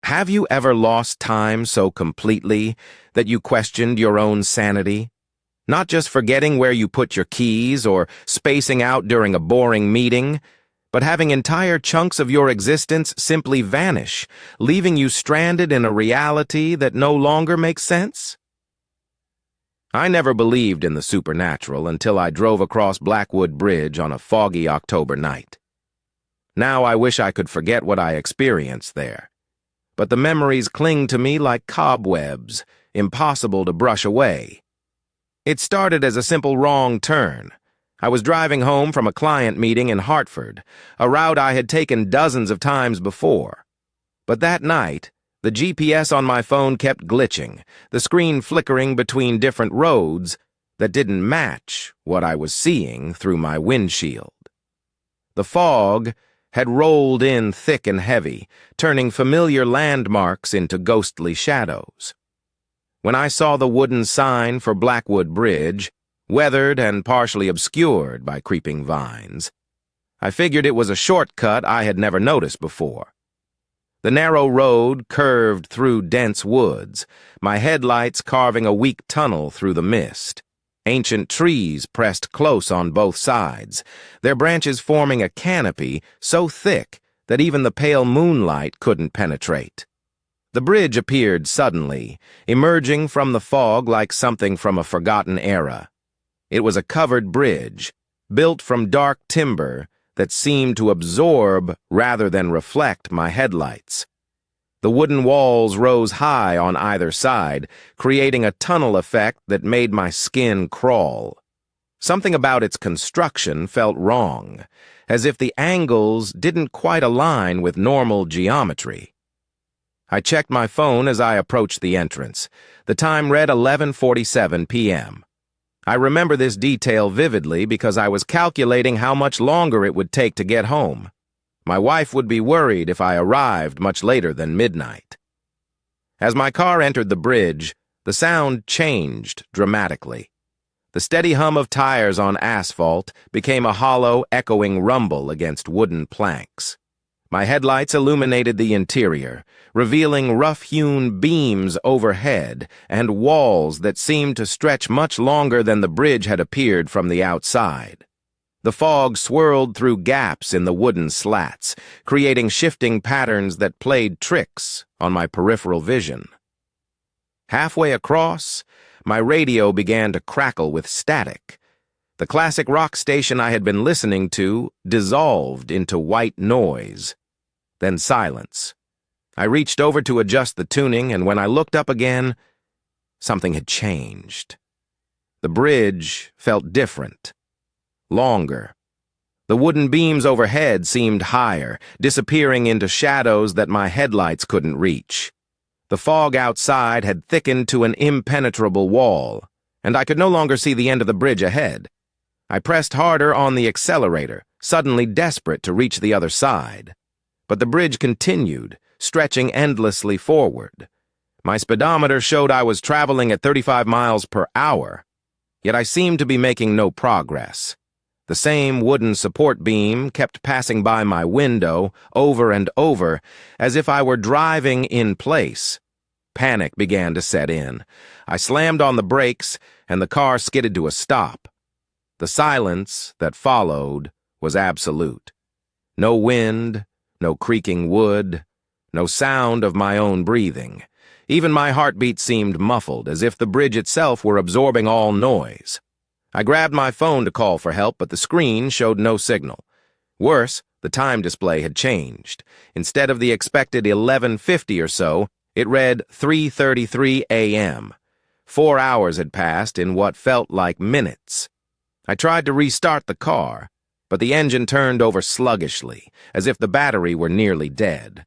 Have you ever lost time so completely that you questioned your own sanity? Not just forgetting where you put your keys or spacing out during a boring meeting, but having entire chunks of your existence simply vanish, leaving you stranded in a reality that no longer makes sense? I never believed in the supernatural until I drove across Blackwood Bridge on a foggy October night. Now I wish I could forget what I experienced there. But the memories cling to me like cobwebs, impossible to brush away. It started as a simple wrong turn. I was driving home from a client meeting in Hartford, a route I had taken dozens of times before. But that night, the GPS on my phone kept glitching, the screen flickering between different roads that didn't match what I was seeing through my windshield. The fog had rolled in thick and heavy, turning familiar landmarks into ghostly shadows. When I saw the wooden sign for Blackwood Bridge, weathered and partially obscured by creeping vines, I figured it was a shortcut I had never noticed before. The narrow road curved through dense woods, my headlights carving a weak tunnel through the mist. Ancient trees pressed close on both sides, their branches forming a canopy so thick that even the pale moonlight couldn't penetrate. The bridge appeared suddenly, emerging from the fog like something from a forgotten era. It was a covered bridge, built from dark timber that seemed to absorb rather than reflect my headlights. The wooden walls rose high on either side, creating a tunnel effect that made my skin crawl. Something about its construction felt wrong, as if the angles didn't quite align with normal geometry. I checked my phone as I approached the entrance. The time read 11:47 p.m. I remember this detail vividly because I was calculating how much longer it would take to get home. My wife would be worried if I arrived much later than midnight. As my car entered the bridge, the sound changed dramatically. The steady hum of tires on asphalt became a hollow, echoing rumble against wooden planks. My headlights illuminated the interior, revealing rough-hewn beams overhead and walls that seemed to stretch much longer than the bridge had appeared from the outside. The fog swirled through gaps in the wooden slats, creating shifting patterns that played tricks on my peripheral vision. Halfway across, my radio began to crackle with static. The classic rock station I had been listening to dissolved into white noise. Then silence. I reached over to adjust the tuning, and when I looked up again, something had changed. The bridge felt different. Longer. The wooden beams overhead seemed higher, disappearing into shadows that my headlights couldn't reach. The fog outside had thickened to an impenetrable wall, and I could no longer see the end of the bridge ahead. I pressed harder on the accelerator, suddenly desperate to reach the other side. But the bridge continued, stretching endlessly forward. My speedometer showed I was traveling at 35 miles per hour, yet I seemed to be making no progress. The same wooden support beam kept passing by my window over and over, as if I were driving in place. Panic began to set in. I slammed on the brakes, and the car skidded to a stop. The silence that followed was absolute. No wind, no creaking wood, no sound of my own breathing. Even my heartbeat seemed muffled, as if the bridge itself were absorbing all noise. I grabbed my phone to call for help, but the screen showed no signal. Worse, the time display had changed. Instead of the expected 11:50 or so, it read 3:33 a.m. 4 hours had passed in what felt like minutes. I tried to restart the car, but the engine turned over sluggishly, as if the battery were nearly dead.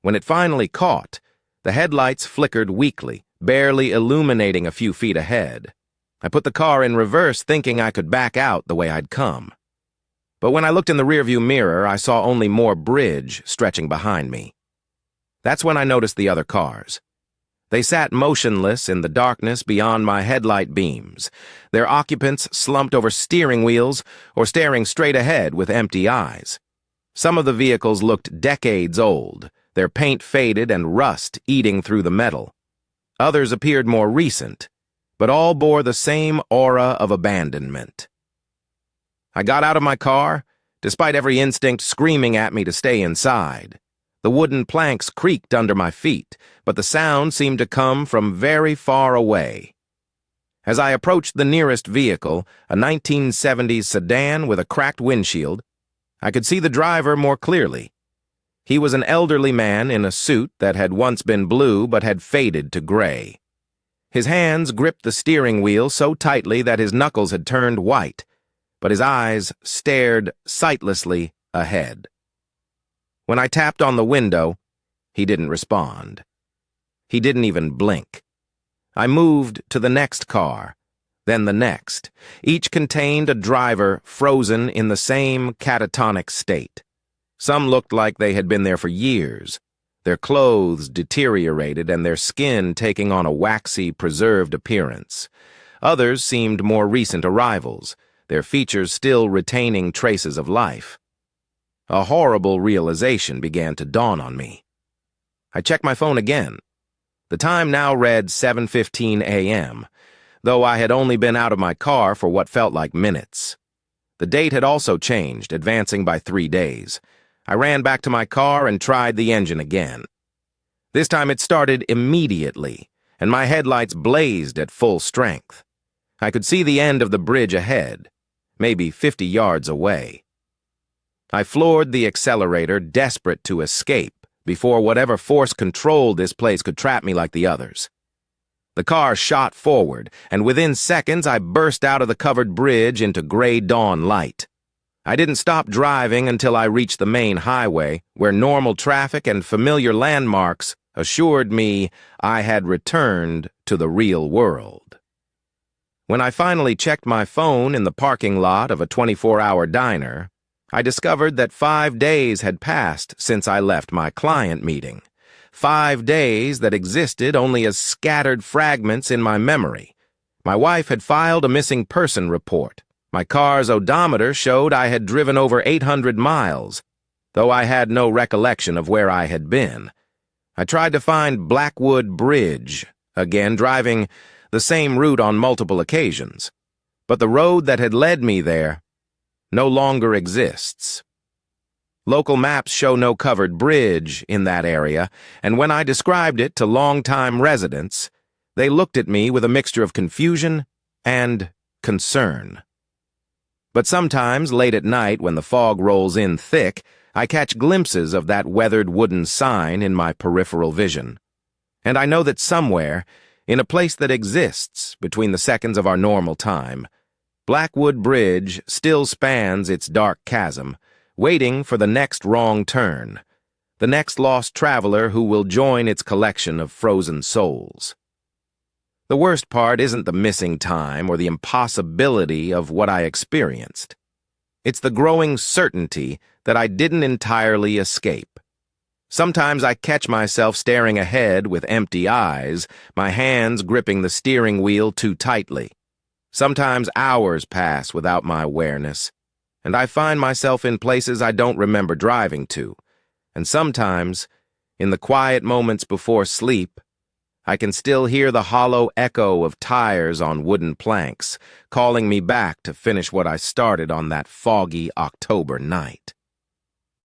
When it finally caught, the headlights flickered weakly, barely illuminating a few feet ahead. I put the car in reverse, thinking I could back out the way I'd come. But when I looked in the rearview mirror, I saw only more bridge stretching behind me. That's when I noticed the other cars. They sat motionless in the darkness beyond my headlight beams, their occupants slumped over steering wheels or staring straight ahead with empty eyes. Some of the vehicles looked decades old, their paint faded and rust eating through the metal. Others appeared more recent, but all bore the same aura of abandonment. I got out of my car, despite every instinct screaming at me to stay inside. The wooden planks creaked under my feet, but the sound seemed to come from very far away. As I approached the nearest vehicle, a 1970s sedan with a cracked windshield, I could see the driver more clearly. He was an elderly man in a suit that had once been blue but had faded to gray. His hands gripped the steering wheel so tightly that his knuckles had turned white, but his eyes stared sightlessly ahead. When I tapped on the window, he didn't respond. He didn't even blink. I moved to the next car, then the next. Each contained a driver frozen in the same catatonic state. Some looked like they had been there for years, their clothes deteriorated and their skin taking on a waxy, preserved appearance. Others seemed more recent arrivals, their features still retaining traces of life. A horrible realization began to dawn on me. I checked my phone again. The time now read 7:15 a.m., though I had only been out of my car for what felt like minutes. The date had also changed, advancing by 3 days. I ran back to my car and tried the engine again. This time it started immediately, and my headlights blazed at full strength. I could see the end of the bridge ahead, maybe 50 yards away. I floored the accelerator, desperate to escape, before whatever force controlled this place could trap me like the others. The car shot forward, and within seconds I burst out of the covered bridge into gray dawn light. I didn't stop driving until I reached the main highway, where normal traffic and familiar landmarks assured me I had returned to the real world. When I finally checked my phone in the parking lot of a 24-hour diner, I discovered that 5 days had passed since I left my client meeting. 5 days that existed only as scattered fragments in my memory. My wife had filed a missing person report. My car's odometer showed I had driven over 800 miles, though I had no recollection of where I had been. I tried to find Blackwood Bridge, again driving the same route on multiple occasions, but the road that had led me there no longer exists. Local maps show no covered bridge in that area, and when I described it to longtime residents, they looked at me with a mixture of confusion and concern. But sometimes, late at night, when the fog rolls in thick, I catch glimpses of that weathered wooden sign in my peripheral vision. And I know that somewhere, in a place that exists between the seconds of our normal time, Blackwood Bridge still spans its dark chasm, waiting for the next wrong turn, the next lost traveler who will join its collection of frozen souls. The worst part isn't the missing time or the impossibility of what I experienced. It's the growing certainty that I didn't entirely escape. Sometimes I catch myself staring ahead with empty eyes, my hands gripping the steering wheel too tightly. Sometimes hours pass without my awareness, and I find myself in places I don't remember driving to. And sometimes, in the quiet moments before sleep, I can still hear the hollow echo of tires on wooden planks, calling me back to finish what I started on that foggy October night.